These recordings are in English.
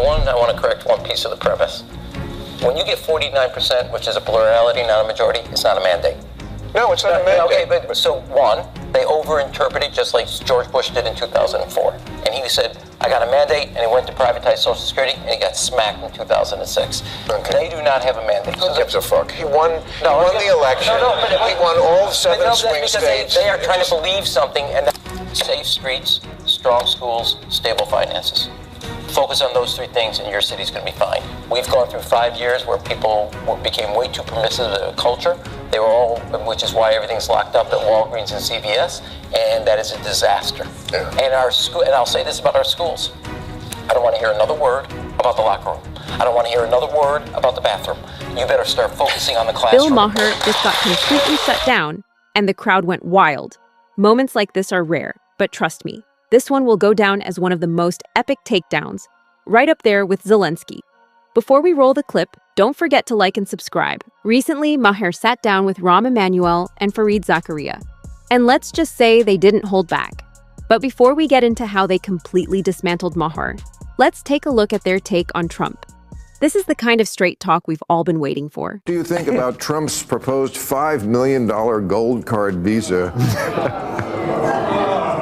one, I want to correct one piece of the premise. When you get 49%, which is a plurality, not a majority, it's not a mandate. No, it's not a mandate. Okay, but so one, they overinterpreted just like George Bush did in 2004. And he said, I got a mandate, and he went to privatize Social Security, and he got smacked in 2006. Okay. They do not have a mandate. Who gives a fuck? He won the election. He won all 7 swing states. They are trying to believe something, and safe streets, strong schools, stable finances. Focus on those three things and your city's going to be fine. We've gone through 5 years where people became way too permissive of the culture. They were all, which is why everything's locked up at Walgreens and CVS, and that is a disaster. Yeah. And I'll say this about our schools. I don't want to hear another word about the locker room. I don't want to hear another word about the bathroom. You better start focusing on the classroom. Bill Maher just got completely shut down, and the crowd went wild. Moments like this are rare, but trust me, this one will go down as one of the most epic takedowns, right up there with Zelensky. Before we roll the clip, don't forget to like and subscribe. Recently, Maher sat down with Rahm Emanuel and Fareed Zakaria. And let's just say they didn't hold back. But before we get into how they completely dismantled Maher, let's take a look at their take on Trump. This is the kind of straight talk we've all been waiting for. What do you think about Trump's proposed $5 million gold card visa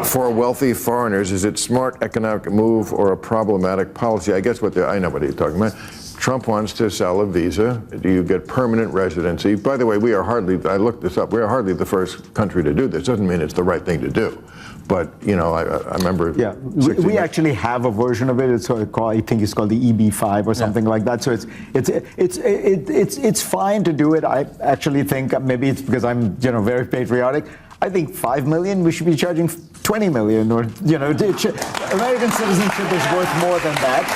for wealthy foreigners? Is it smart economic move or a problematic policy? I guess I know what he's talking about. Trump wants to sell a visa. Do you get permanent residency? By the way, I looked this up, we are hardly the first country to do this. Doesn't mean it's the right thing to do. But, I remember... Yeah, we actually have a version of it. It's called, I think it's called the EB-5 or something like that. So it's fine to do it. I actually think, maybe it's because I'm, very patriotic. I think 5 million, we should be charging 20 million, or, American citizenship is worth more than that.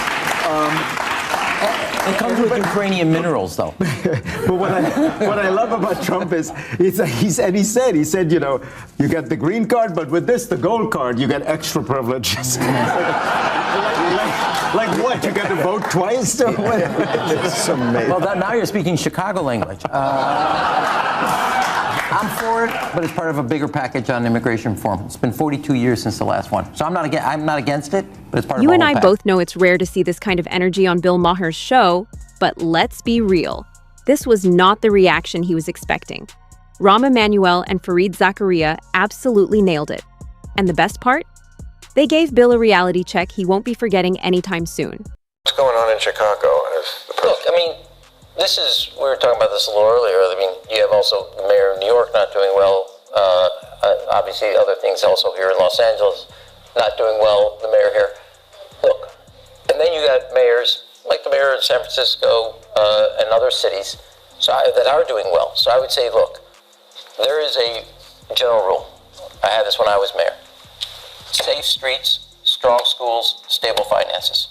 It comes with Ukrainian minerals, though. But what I love about Trump is he said, you get the green card, but with this, the gold card, you get extra privileges. like what? You get to vote twice? It's amazing. Well, now you're speaking Chicago language. I'm for it, but it's part of a bigger package on immigration reform. It's been 42 years since the last one. So I'm not against it, but it's part of You a and whole I pack. both know it's rare to see this kind of energy on Bill Maher's show, but let's be real. This was not the reaction he was expecting. Rahm Emanuel and Fareed Zakaria absolutely nailed it. And the best part? They gave Bill a reality check he won't be forgetting anytime soon. What's going on in Chicago? Look, we were talking about this a little earlier. You have also the mayor of New York not doing well. Obviously, other things also here in Los Angeles not doing well, the mayor here. Look, and then you got mayors, like the mayor in San Francisco and other cities that are doing well. So I would say, look, there is a general rule. I had this when I was mayor. Safe streets, strong schools, stable finances.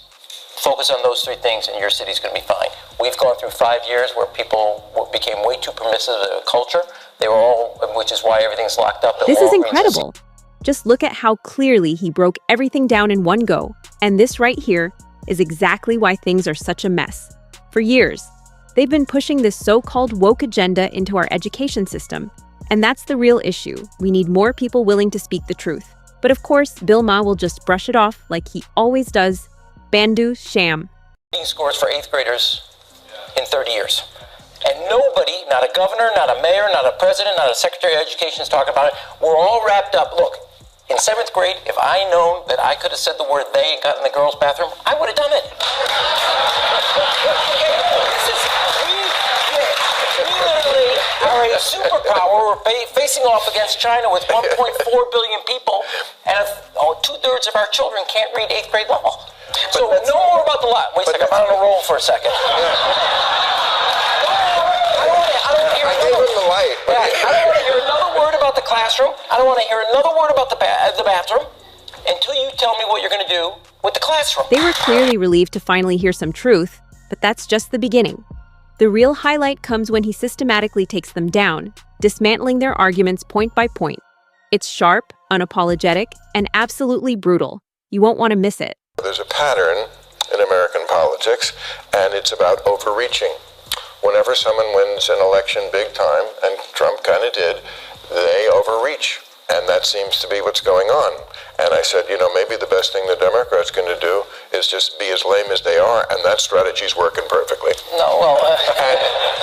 Focus on those three things and your city's going to be fine. We've gone through 5 years where people became way too permissive of the culture. They were all, which is why everything's locked up. This is incredible. Just look at how clearly he broke everything down in one go. And this right here is exactly why things are such a mess. For years, they've been pushing this so-called woke agenda into our education system. And that's the real issue. We need more people willing to speak the truth. But of course, Bill Maher will just brush it off like he always does. Bandu sham. Scores for 8th graders in 30 years. And nobody, not a governor, not a mayor, not a president, not a secretary of education is talking about it. We're all wrapped up. Look, in 7th grade, if I known that I could have said the word they and got in the girls' bathroom, I would have done it. We literally are a superpower. We're facing off against China with 1.4 billion people, and 2/3 of our children can't read 8th grade level. So no more about the lot. Wait a second, I'm on a roll for a second. I don't hear another word about the classroom. I don't want to hear another word about the bathroom until you tell me what you're going to do with the classroom. They were clearly relieved to finally hear some truth, but that's just the beginning. The real highlight comes when he systematically takes them down, dismantling their arguments point by point. It's sharp, unapologetic, and absolutely brutal. You won't want to miss it. There's a pattern in American politics, and it's about overreaching. Whenever someone wins an election big time, and Trump kind of did, they overreach. And that seems to be what's going on. And I said, maybe the best thing the Democrats going to do is just be as lame as they are, and that strategy's working perfectly. No, well,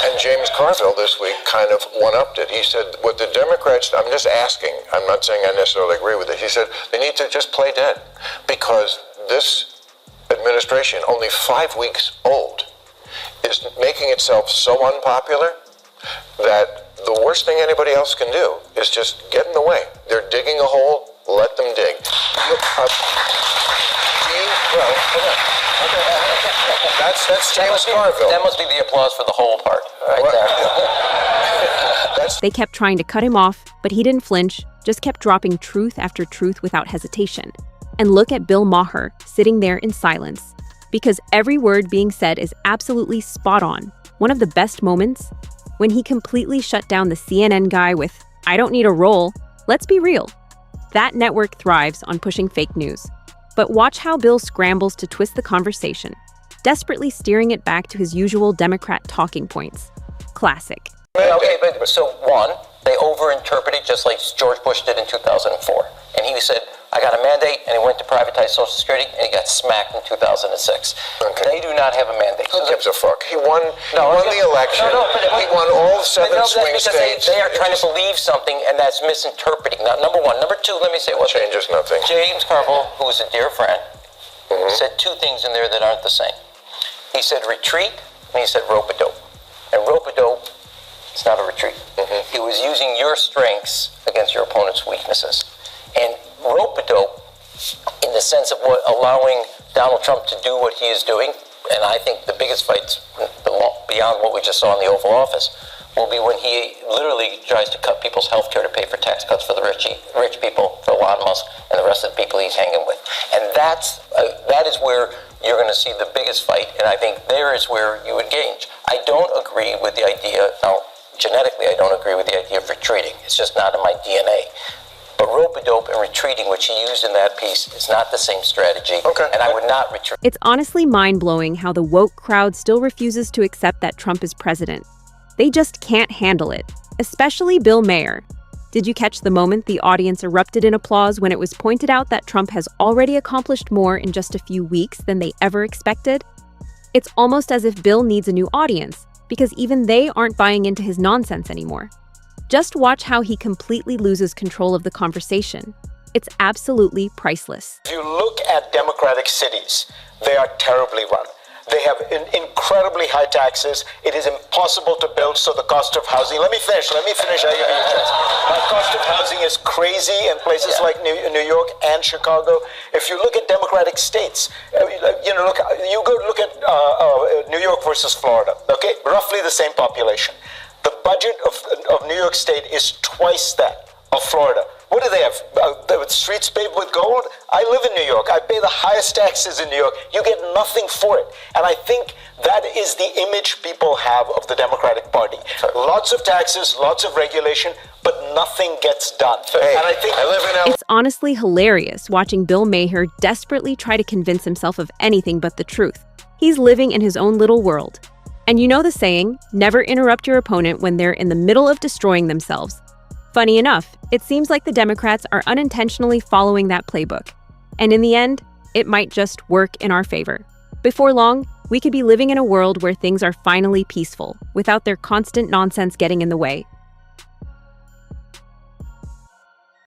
And James Carville this week kind of one-upped it. He said, what the Democrats, I'm just asking, I'm not saying I necessarily agree with it, he said they need to just play dead, because this administration, only 5 weeks old, is making itself so unpopular that the worst thing anybody else can do is just get in the way. They're digging a hole, let them dig. That's James Carville. that must be the applause for the whole part, right there. They kept trying to cut him off, but he didn't flinch, just kept dropping truth after truth without hesitation. And look at Bill Maher sitting there in silence, because every word being said is absolutely spot on. One of the best moments, when he completely shut down the CNN guy with, "I don't need a roll, let's be real." That network thrives on pushing fake news. But watch how Bill scrambles to twist the conversation, desperately steering it back to his usual Democrat talking points. Classic. Okay, but so one, they overinterpreted just like George Bush did in 2004. And he said, I got a mandate, and he went to privatize Social Security, and he got smacked in 2006. Okay. They do not have a mandate. Who gives a fuck? He won the election. But he won all 7 swing because states. They are trying to believe something, and that's misinterpreting. Now, number one. Number two, let me say what Changes nothing. James Carville, who is a dear friend, said 2 things in there that aren't the same. He said retreat, and he said rope-a-dope. And rope-a-dope, it's not a retreat. He was using your strengths against your opponent's weaknesses. And rope-a-dope, in the sense of allowing Donald Trump to do what he is doing, and I think the biggest fights beyond what we just saw in the Oval Office will be when he literally tries to cut people's health care to pay for tax cuts for the rich people, for Elon Musk, and the rest of the people he's hanging with. And that is where you're going to see the biggest fight, and I think there is where you engage. I don't agree with the idea, now, genetically, I don't agree with the idea of retreating. It's just not in my DNA. But rope-a-dope and retreating, which he used in that piece, is not the same strategy, and I would not retreat. It's honestly mind-blowing how the woke crowd still refuses to accept that Trump is president. They just can't handle it, especially Bill Maher. Did you catch the moment the audience erupted in applause when it was pointed out that Trump has already accomplished more in just a few weeks than they ever expected? It's almost as if Bill needs a new audience, because even they aren't buying into his nonsense anymore. Just watch how he completely loses control of the conversation. It's absolutely priceless. If you look at democratic cities, they are terribly run. They have incredibly high taxes. It is impossible to build, so the cost of housing... Let me finish. I'll give you a chance. Cost of housing is crazy in places like New York and Chicago. If you look at democratic states, look at New York versus Florida, okay? Roughly the same population. The budget of New York State is twice that of Florida. What do they have? Streets paved with gold? I live in New York. I pay the highest taxes in New York. You get nothing for it. And I think that is the image people have of the Democratic Party. Lots of taxes, lots of regulation, but nothing gets done. Hey, and I think I live in LA. It's honestly hilarious watching Bill Maher desperately try to convince himself of anything but the truth. He's living in his own little world. And you know the saying, never interrupt your opponent when they're in the middle of destroying themselves. Funny enough, it seems like the Democrats are unintentionally following that playbook. And in the end, it might just work in our favor. Before long, we could be living in a world where things are finally peaceful, without their constant nonsense getting in the way.